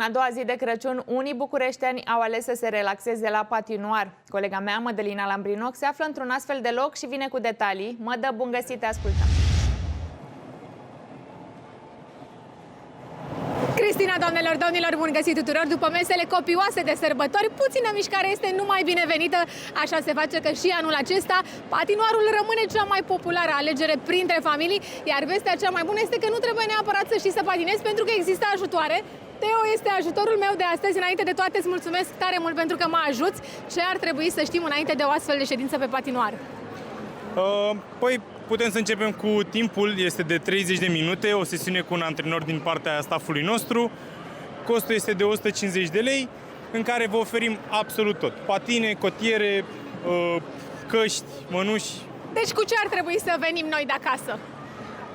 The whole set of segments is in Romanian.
a doua zi de Crăciun, unii bucureșteni au ales să se relaxeze la patinoar. Colega mea, Mădălina Lambrinoc, se află într-un astfel de loc și vine cu detalii. Mădă, bun găsit, te ascultăm! Cristina, doamnelor, domnilor, bun găsit tuturor! După mesele copioase de sărbători, puțină mișcare este numai binevenită. Așa se face că și anul acesta patinoarul rămâne cea mai populară alegere printre familii, iar vestea cea mai bună este că nu trebuie neapărat să știi să patinezi, pentru că există ajutoare. Teo este ajutorul meu de astăzi. Înainte de toate, îți mulțumesc tare mult pentru că mă ajuți. Ce ar trebui să știm înainte de o astfel de ședință pe patinoar? Păi putem să începem cu timpul, este de 30 de minute, o sesiune cu un antrenor din partea staffului nostru. Costul este de 150 de lei, în care vă oferim absolut tot. Patine, cotiere, căști, mănuși. Deci cu ce ar trebui să venim noi de acasă?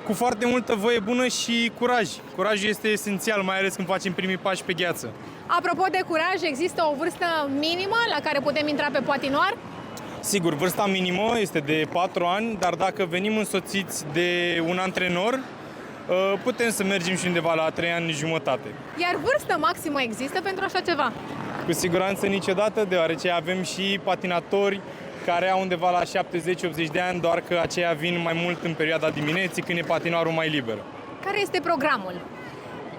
Cu foarte multă voie bună și curaj. Curajul este esențial, mai ales când facem primii pași pe gheață. Apropo de curaj, există o vârstă minimă la care putem intra pe patinoar? Sigur, vârsta minimă este de 4 ani, dar dacă venim însoțiți de un antrenor, putem să mergem și undeva la 3 ani jumătate. Iar vârstă maximă există pentru așa ceva? Cu siguranță niciodată, deoarece avem și patinatori care au undeva la 70-80 de ani, doar că aceia vin mai mult în perioada dimineții, când e patinoarul mai liber. Care este programul?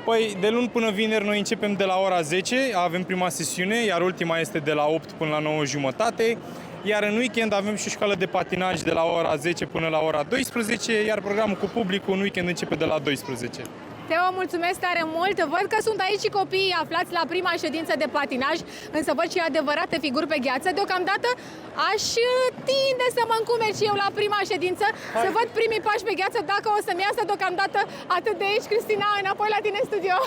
Păi, de luni până vineri noi începem de la ora 10, avem prima sesiune, iar ultima este de la 8 până la 9 jumătate. Iar în weekend avem și o școală de patinaj de la ora 10 până la ora 12, iar programul cu publicul în weekend începe de la 12. Teo, mulțumesc tare mult! Văd că sunt aici și copiii aflați la prima ședință de patinaj, însă văd și adevărate figuri pe gheață. Deocamdată aș tinde să mă încumet și eu la prima ședință, să văd primii pași pe gheață, dacă o să-mi iasă deocamdată atât de aici. Cristina, înapoi la tine în studio!